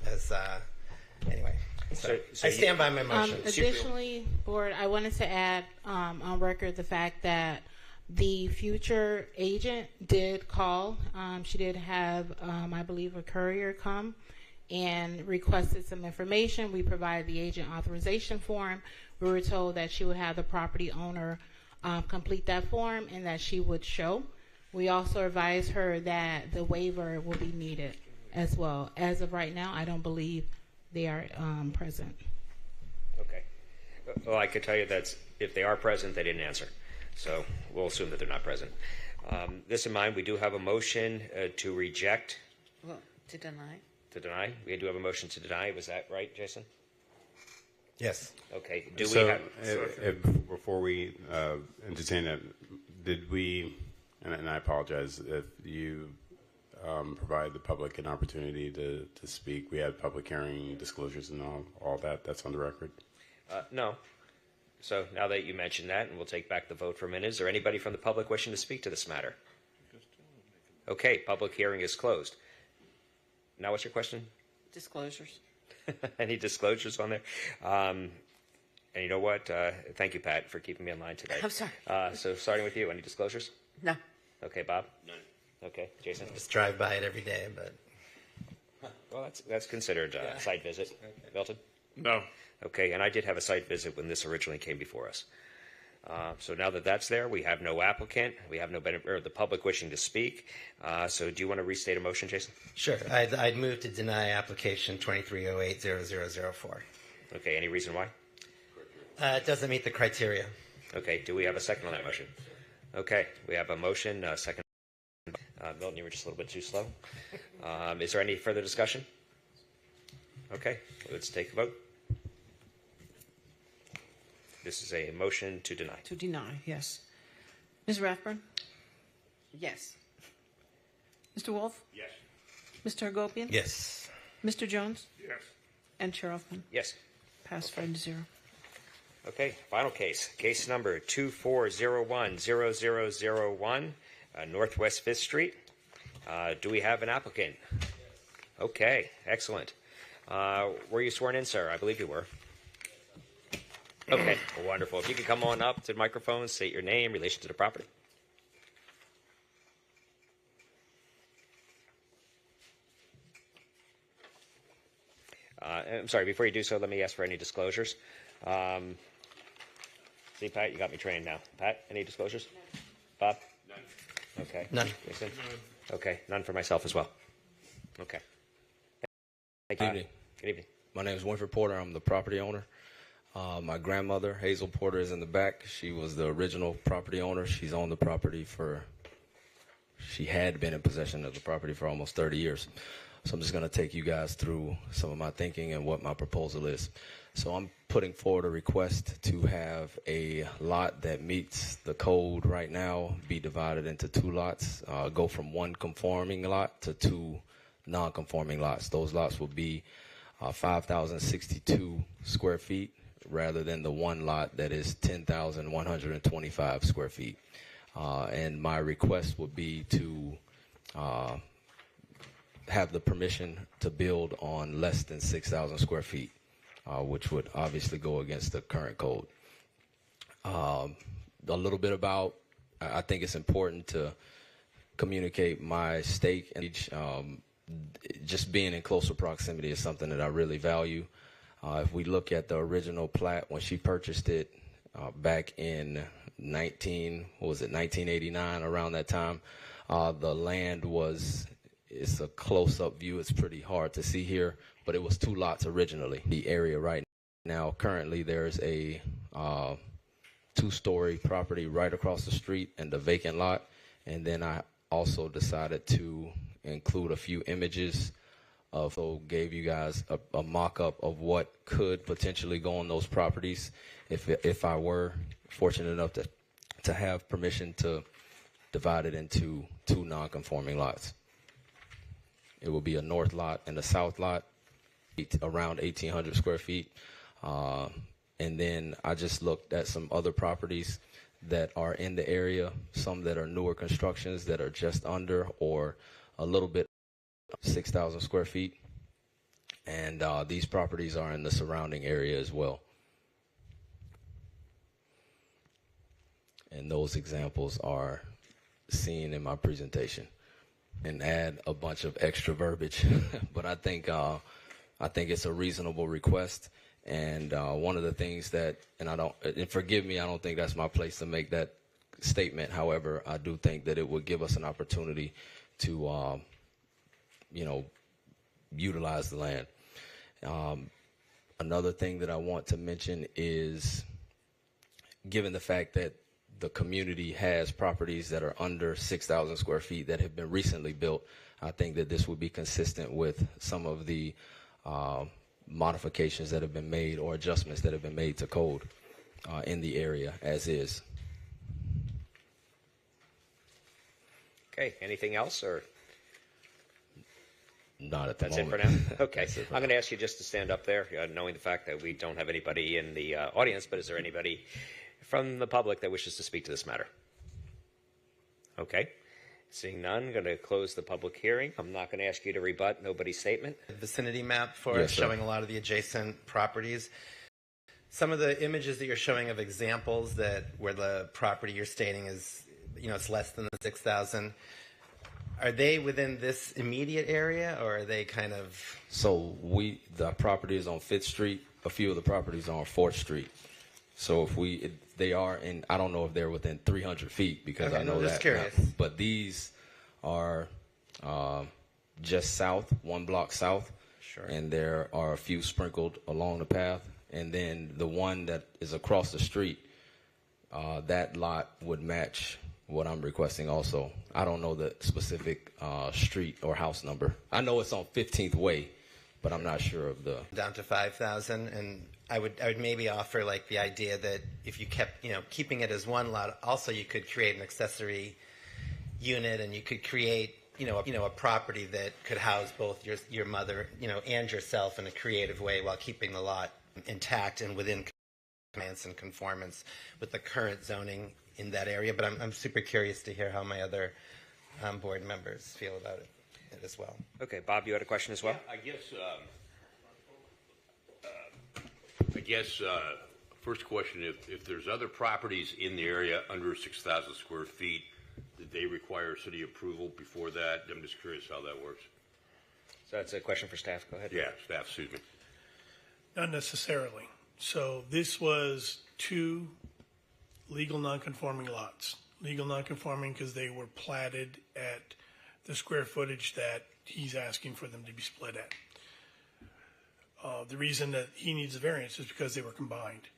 anyway. So I stand by my motion. Additionally, board, I wanted to add on record the fact that the future agent did call. She did have, I believe, a courier come and requested some information. We provided the agent authorization form. We were told that she would have the property owner complete that form and that she would show. We also advised her that the waiver will be needed as well. As of right now, I don't believe they are present. Okay. Well, I could tell you that if they are present, they didn't answer. So we'll assume that they're not present. This in mind, we do have a motion to reject, Well, to deny. to deny. We do have a motion to deny. Was that right, Jason? Yes. Okay. Do So, we have? before we entertain it, did we, and I apologize if you provide the public an opportunity to speak. We had public hearing disclosures and all that. That's on the record. No. So now that you mentioned that, and we'll take back the vote for a minute, is there anybody from the public wishing to speak to this matter? Okay, public hearing is closed. Now what's your question? Disclosures. Any disclosures on there? And you know what? Thank you, Pat, for keeping me in line today. I'm sorry. So starting with you, any disclosures? No. Okay, Bob? None. Okay, Jason? Just drive by it every day, but Well, that's considered a site visit. Milton? No. Okay, and I did have a site visit when this originally came before us. So now that that's there, we have no applicant, we have no or the public wishing to speak. So do you want to restate a motion, Jason? sure. I'd move to deny application 2308-0004. Okay, any reason why? It doesn't meet the criteria. Okay, do we have a second on that motion? Okay, we have a motion, second. Milton, you were just a little bit too slow. Is there any further discussion? Okay, let's take a vote. This is a motion to deny. To deny, yes. Ms. Rathburn? Yes. Mr. Wolf? Yes. Mr. Hagopian? Yes. Mr. Jones? Yes. And Chair Elfman? Yes. Pass 5-0. Okay, final case. Case number 2401-0001, Northwest 5th Street. Do we have an applicant? Okay, excellent. Were you sworn in, sir? I believe you were. Okay, well, wonderful. If you could come on up to the microphone, state your name, relation to the property. I'm sorry, before you do so, let me ask for any disclosures. See, Pat, you got me trained now. Pat, any disclosures? Bob? None. Okay. None. Jason? Okay, none for myself as well. Okay. Thank Good you. evening. Good evening. My name is Winfred Porter. I'm the property owner. My grandmother, Hazel Porter, is in the back. She was the original property owner. She's owned the property she had been in possession of the property for almost 30 years. So I'm just going to take you guys through some of my thinking and what my proposal is. So I'm putting forward a request to have a lot that meets the code right now be divided into two lots, go from one conforming lot to two non-conforming lots. Those lots will be 5,062 square feet rather than the one lot that is 10,125 square feet. And my request would be to have the permission to build on less than 6,000 square feet, which would obviously go against the current code. A little bit about, I think it's important to communicate my stake, and just being in closer proximity is something that I really value. If we look at the original plat, when she purchased it back in 1989, around that time, the land it's a close-up view. It's pretty hard to see here, but it was two lots originally. The area right now, currently, there's a two-story property right across the street and a vacant lot. And then I also decided to include a few images so gave you guys a mock-up of what could potentially go on those properties if I were fortunate enough to have permission to divide it into two non-conforming lots. It will be a north lot and a south lot, around 1,800 square feet. And then I just looked at some other properties that are in the area, some that are newer constructions that are just under or a little bit 6,000 square feet. And these properties are in the surrounding area as well. And those examples are seen in my presentation. And add a bunch of extra verbiage, but I think it's a reasonable request. And one of the things that, and forgive me, I don't think that's my place to make that statement. However, I do think that it would give us an opportunity to, utilize the land. Another thing that I want to mention is, given the fact that the community has properties that are under 6,000 square feet that have been recently built. I think that this would be consistent with some of the modifications that have been made or adjustments that have been made to code in the area as is. Okay, anything else, or? Not at the That's moment. it for now? Okay. I'm going to ask you just to stand up there, knowing the fact that we don't have anybody in the audience, but is there anybody from the public that wishes to speak to this matter? Okay. Seeing none, I'm going to close the public hearing. I'm not going to ask you to rebut nobody's statement. Vicinity map for Yes, us, sir. showing a lot of the adjacent properties. Some of the images that you're showing of examples that where the property you're stating is, it's less than the 6,000. Are they within this immediate area, or are they kind of? So the property is on 5th Street. A few of the properties are on 4th Street. So they are in, I don't know if they're within 300 feet because Okay, I know no, just that. curious. But these are just south, 1 block south. Sure. And there are a few sprinkled along the path. And then the one that is across the street, that lot would match what I'm requesting also. I don't know the specific street or house number. I know it's on 15th Way, but I'm not sure of the... Down to 5,000, and I would maybe offer like the idea that if you kept, keeping it as one lot, also you could create an accessory unit, and you could create, a property that could house both your mother, and yourself in a creative way while keeping the lot intact and within compliance and conformance with the current zoning in that area. But I'm super curious to hear how my other board members feel about it as well. Okay, Bob, you had a question as well? Yeah, I guess first question, if there's other properties in the area under 6,000 square feet, did they require city approval before that? I'm just curious how that works. So that's a question for staff. Go ahead. Yeah, staff, excuse me. Not necessarily. So this was 2 legal non-conforming lots. Legal non-conforming because they were platted at the square footage that he's asking for them to be split at. The reason that he needs a variance is because they were combined.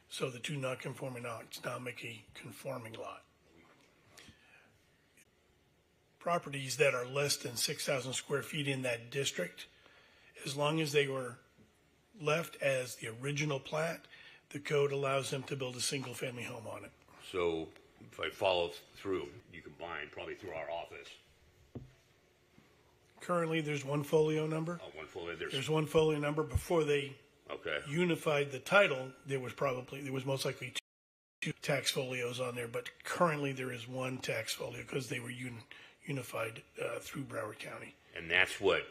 So the 2 non-conforming lots now make a conforming lot. Properties that are less than 6,000 square feet in that district, as long as they were left as the original plat, the code allows them to build a single-family home on it. So if I follow through, you combine probably through our office. Currently, there's one folio number. Oh, one folio. There's one folio number. Before they Okay. unified the title, there was most likely 2 tax folios on there, but currently there is 1 tax folio because they were unified through Broward County. And that's what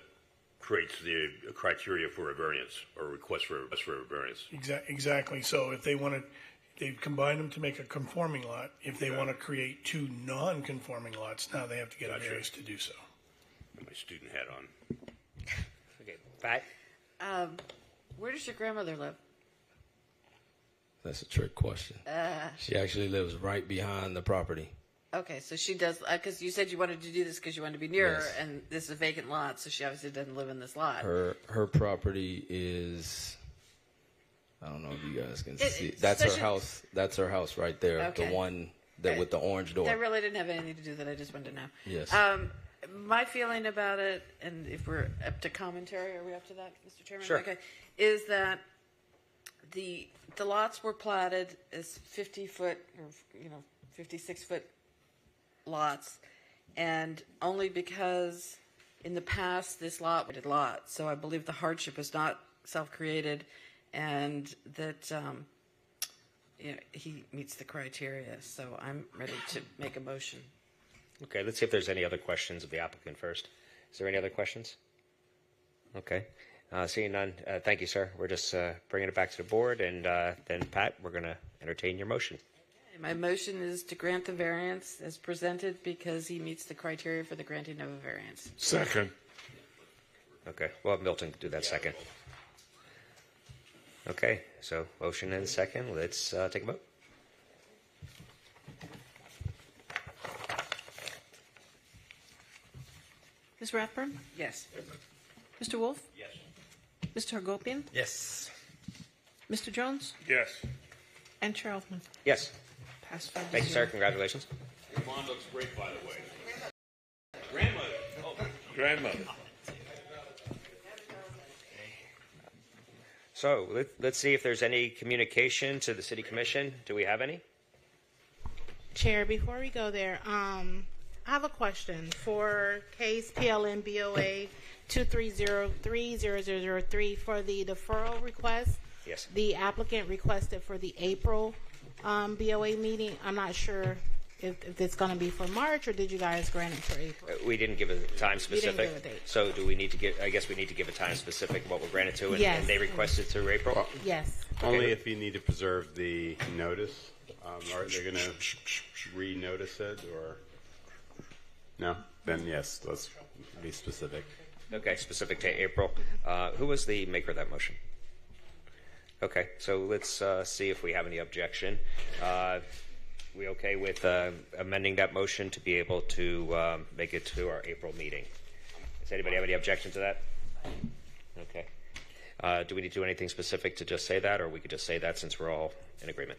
creates the criteria for a variance or request for a variance. Exactly. So if they combine them to make a conforming lot. If they want to create 2 non-conforming lots, now they have to get a variance to do so. My student hat on. Okay, Pat? Where does your grandmother live? That's a trick question. She actually lives right behind the property. Okay, so she does, because you said you wanted to do this because you wanted to be nearer, Yes. and this is a vacant lot, so she obviously doesn't live in this lot. Her property is, I don't know if you guys can see. it's That's her such a- house. That's her house right there. Okay. The one that with the orange door. That really didn't have anything to do with it. I just wanted to know. Yes. My feeling about it, and if we're up to commentary, are we up to that, Mr. Chairman? Sure. Okay. Is that the lots were platted as 50-foot or 56-foot lots, and only because in the past this lot was a lot. So I believe the hardship is not self-created, and that he meets the criteria. So I'm ready to make a motion. Okay, let's see if there's any other questions of the applicant first. Is there any other questions? Okay. Seeing none, thank you, sir. We're just bringing it back to the board, and then, Pat, we're going to entertain your motion. My motion is to grant the variance as presented because he meets the criteria for the granting of a variance. Second. Okay, we'll have Milton do that second. Okay, so motion and second. Let's take a vote. Ms. Rathburn? Yes. Mr. Wolf? Yes. Mr. Hagopian? Yes. Mr. Jones? Yes. And Chair Altman? Yes, Pass 5 to Thank you, 0. sir. Congratulations. Your mom looks great, by the way. Grandmother. Oh, Grandmother. So let's see if there's any communication to the City Commission. Do we have any? Chair, before we go there, I have a question for case PLN BOA 23030003 for the deferral request. Yes. The applicant requested for the April BOA meeting. I'm not sure if it's going to be for March, or did you guys grant it for April? We didn't give a time specific. give a date. So do we need to give, I guess we need to give a time specific what we're granted to, and, Yes. and they requested through April? Yes. Only if you need to preserve the notice. Are they going to re-notice it, or no? Then yes, let's be specific. Okay, specific to April. Who was the maker of that motion? Okay, so let's see if we have any objection. We okay with amending that motion to be able to make it to our April meeting? Does anybody have any objection to that? Okay. Do we need to do anything specific to just say that, or we could just say that since we're all in agreement?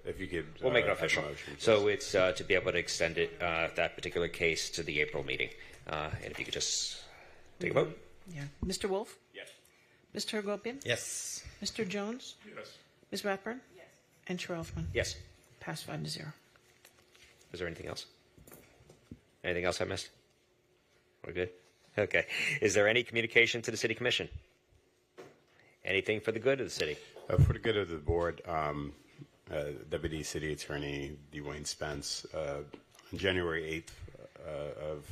If you could, we'll make it have a official. motion, please. So it's to be able to extend it, that particular case, to the April meeting. And if you could just take a vote. Yeah. Mr. Wolf? yes. Mr. Hagopian? Yes. Mr. Jones? Yes. Ms. Rathburn? Yes. And Chair Elfman? Yes. Pass 5 to 0. Is there anything else? Anything else I missed? We're good? Okay. Is there any communication to the City Commission? Anything for the good of the city? For the good of the board, Deputy City Attorney Dwayne Spence, on January 8th of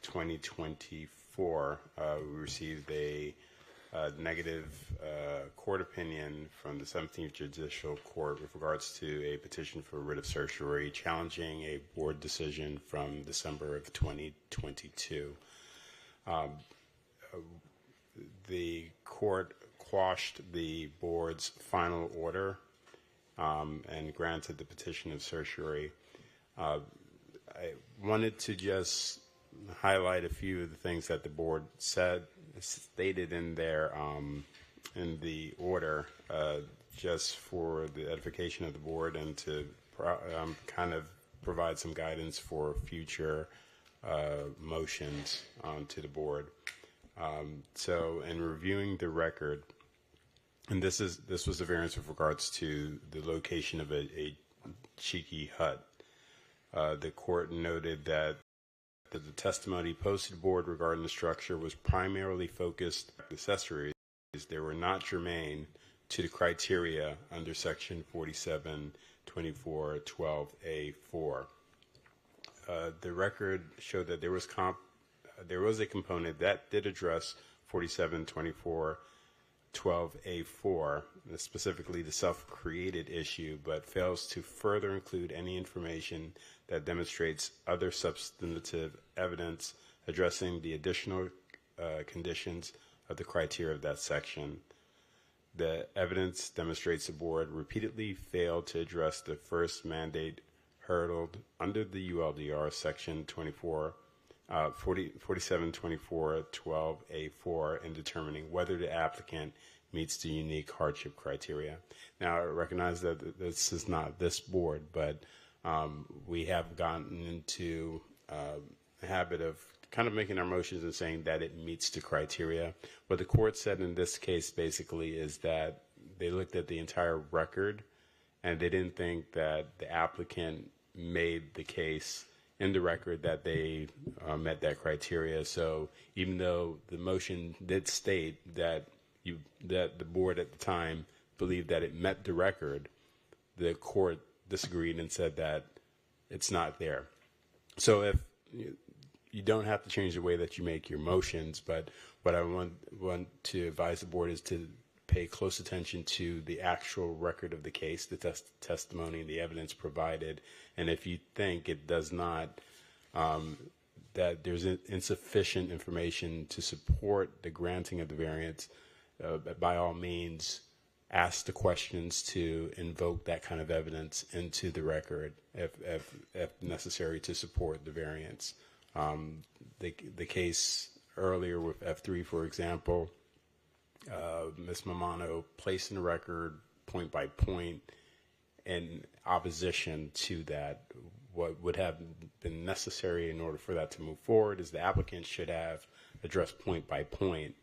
2024, we received a negative court opinion from the 17th Judicial Court with regards to a petition for writ of certiorari challenging a board decision from December of 2022. The court quashed the board's final order and granted the petition of certiorari. I wanted to just highlight a few of the things that the board stated in their in the order, just for the edification of the board and to kind of provide some guidance for future motions to the board. So, in reviewing the record, and this was a variance with regards to the location of a cheeky hut. The court noted that the testimony posted board regarding the structure was primarily focused on accessories. They were not germane to the criteria under Section 472412A4. The record showed that there was a component that did address 472412A4, specifically the self-created issue, but fails to further include any information that demonstrates other substantive evidence addressing the additional conditions of the criteria of that section. The evidence demonstrates the board repeatedly failed to address the first mandate hurdled under the ULDR Section 472412A4 in determining whether the applicant meets the unique hardship criteria. Now, I recognize that this is not this board, but we have gotten into a habit of kind of making our motions and saying that it meets the criteria. What the court said in this case basically is that they looked at the entire record and they didn't think that the applicant made the case in the record that they met that criteria. So even though the motion did state that the board at the time believed that it met the record, the court disagreed and said that it's not there. So if you don't have to change the way that you make your motions, but what I want to advise the board is to pay close attention to the actual record of the case, the testimony, and the evidence provided. And if you think it does not, that there's insufficient information to support the granting of the variance, by all means, ask the questions to invoke that kind of evidence into the record if necessary to support the variance. The case earlier with F3, for example, Ms. Mamano placed in the record point by point in opposition to that. What would have been necessary in order for that to move forward is the applicant should have addressed point by point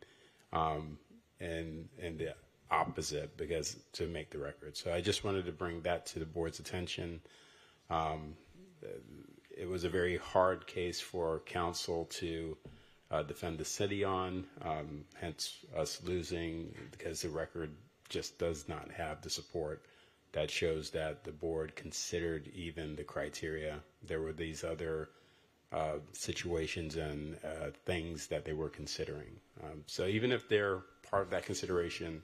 and the opposite, because to make the record. So I just wanted to bring that to the board's attention. It was a very hard case for council to defend the city on, hence us losing, because the record just does not have the support that shows that the board considered even the criteria. There were these other situations and things that they were considering. So even if they're part of that consideration,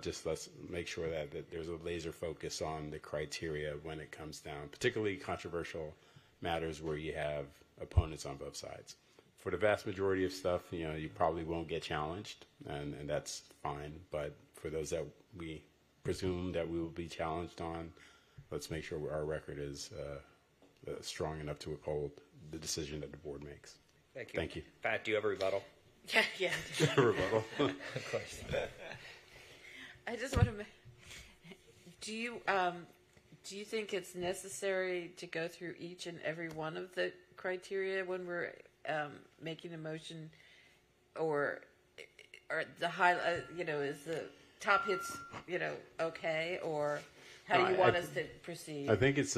just let's make sure that there's a laser focus on the criteria when it comes down, particularly controversial matters where you have opponents on both sides. For the vast majority of stuff, you probably won't get challenged, and that's fine. But for those that we presume that we will be challenged on, let's make sure our record is strong enough to uphold the decision that the board makes. Thank you. Thank you. Pat, do you have a rebuttal? Yeah. Rebuttal. Of course. I just want to. Do you think it's necessary to go through each and every one of the criteria when we're making a motion, or the high? Is the top hits okay, or how do you want us to proceed? I think it's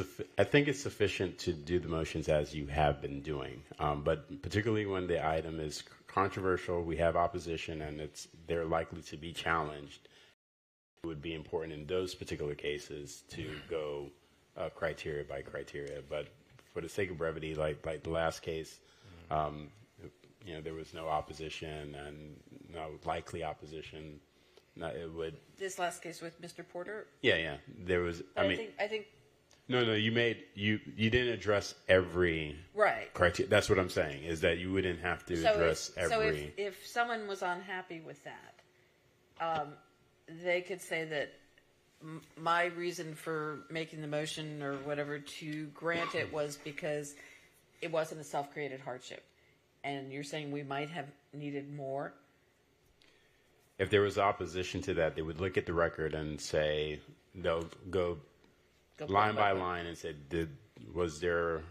sufficient to do the motions as you have been doing, but particularly when the item is controversial, we have opposition, and they're likely to be challenged. It would be important in those particular cases to go criteria by criteria. But for the sake of brevity, like the last case, there was no opposition and no likely opposition. No, it would. This last case with Mr. Porter. Yeah. There was. I think. No. You didn't address every right criteria. That's what I'm saying. Is that you wouldn't have to address every. So if someone was unhappy with that, they could say that my reason for making the motion or whatever to grant it was because it wasn't a self-created hardship, and you're saying we might have needed more. If there was opposition to that, they would look at the record and say, they'll go line by line and say, was there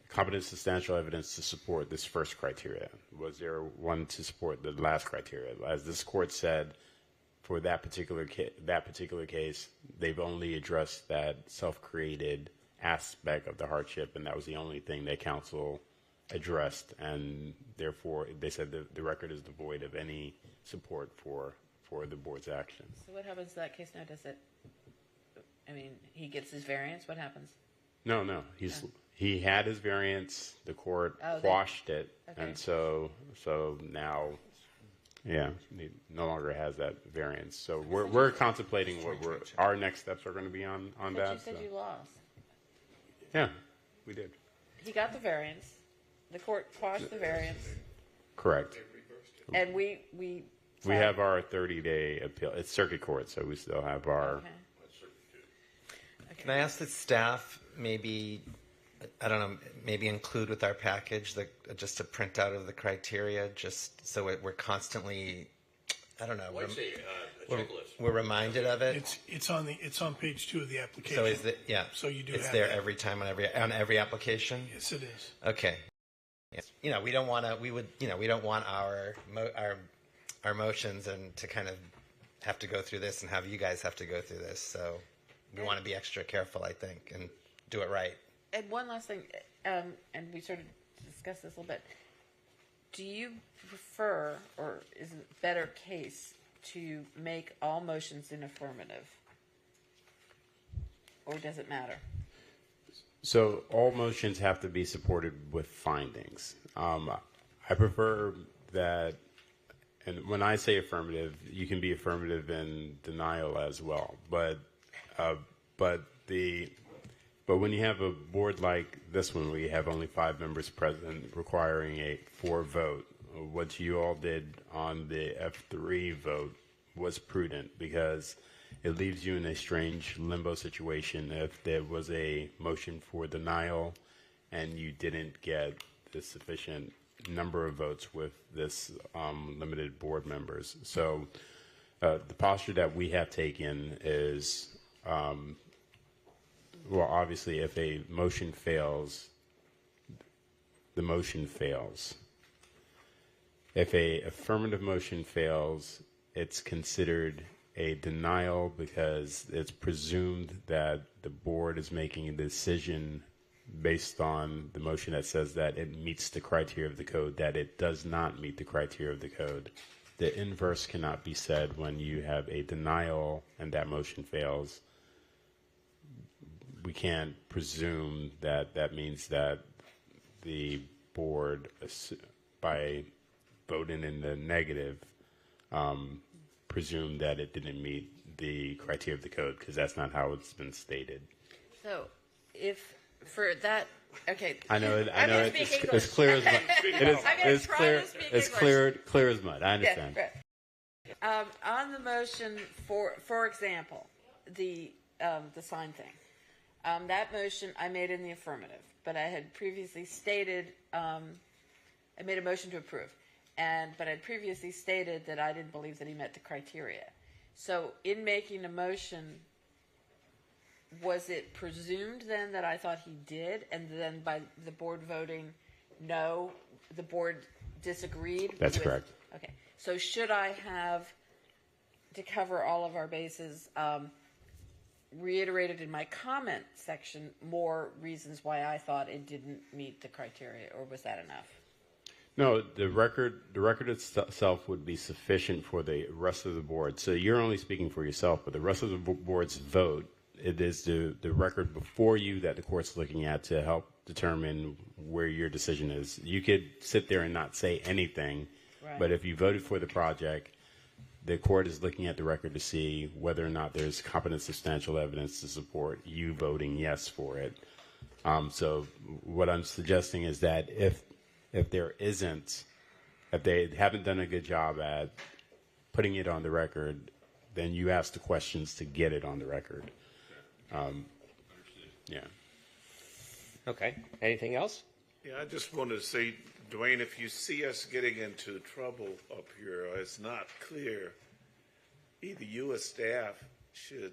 competent substantial evidence to support this first criteria? Was there one to support the last criteria? As this court said, for that particular case, they've only addressed that self-created aspect of the hardship, and that was the only thing that council addressed, and therefore they said the record is devoid of any support for the board's actions. So what happens to that case now? He gets his variance. What happens? No. He had his variance. The court quashed it, okay. And so now, he no longer has that variance. So we're contemplating what our next steps are going to be on that. But you said you lost. Yeah, we did. He got the variance. The court quashed the variance. Correct. And we have our 30-day appeal. It's circuit court, so we still have our. Okay. Can I ask that staff maybe include with our package just a printout of the criteria, just so we're constantly, we're reminded of it. It's on page 2 of the application. So is it? Yeah. So you do. It's have there that. every time on every application. Yes, it is. Okay. Yes. We don't want to. We don't want our motions and to kind of have to go through this and have you guys have to go through this. So we want to be extra careful, I think, and do it right. And one last thing, and we sort of discussed this a little bit. Do you prefer, or is it a better case to make all motions in affirmative? Or does it matter? So all motions have to be supported with findings. I prefer that, and when I say affirmative, you can be affirmative in denial as well. But when you have a board like this one, where you have only 5 members present, requiring a 4 vote, what you all did on the F3 vote was prudent, because it leaves you in a strange limbo situation if there was a motion for denial and you didn't get the sufficient number of votes with this limited board members. So the posture that we have taken is well, obviously, if a motion fails, the motion fails. If a affirmative motion fails, it's considered a denial because it's presumed that the board is making a decision based on the motion that says that it meets the criteria of the code, that it does not meet the criteria of the code. The inverse cannot be said when you have a denial and that motion fails. We can't presume that that means that the board, by voting in the negative, presumed that it didn't meet the criteria of the code, because that's not how it's been stated. So, if for that, okay. I know it's clear as mud. It's clear as mud. I understand. Yeah, right. On the motion, for example, the sign thing. That motion I made in the affirmative, but I had previously stated I made a motion to approve, but I'd previously stated that I didn't believe that he met the criteria. So in making a motion, was it presumed then that I thought he did, and then by the board voting no, the board disagreed? That's correct. Okay. So should I have, to cover all of our bases, reiterated in my comment section more reasons why I thought it didn't meet the criteria, or was that enough? No, the record itself would be sufficient for the rest of the board. So you're only speaking for yourself, but the rest of the board's vote, it is the record before you that the court's looking at to help determine where your decision is. You could sit there and not say anything, right. But if you voted for the project, the court is looking at the record to see whether or not there's competent substantial evidence to support you voting yes for it. So what I'm suggesting is that if there isn't, if they haven't done a good job at putting it on the record, then you ask the questions to get it on the record. Yeah. Okay. Anything else? Yeah, I just wanted to say, Dwayne, if you see us getting into trouble up here, or it's not clear, either you or staff should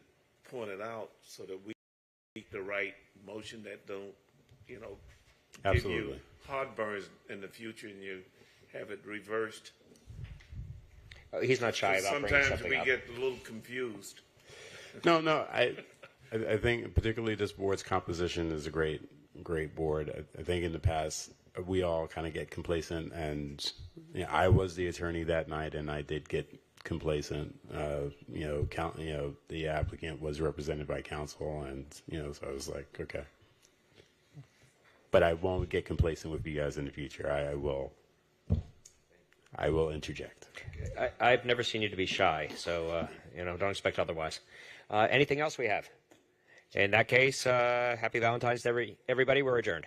point it out so that we make the right motion that don't, give you heartburns in the future and you have it reversed. He's not shy about bringing something up. Sometimes we get a little confused. No, I think particularly this board's composition is a great board. I think in the past we all kind of get complacent, and I was the attorney that night, and I did get complacent. The applicant was represented by counsel, and so I was like, okay. But I won't get complacent with you guys in the future. I will interject. I've never seen you to be shy, so don't expect otherwise. Anything else we have? In that case, happy Valentine's Day, everybody. We're adjourned.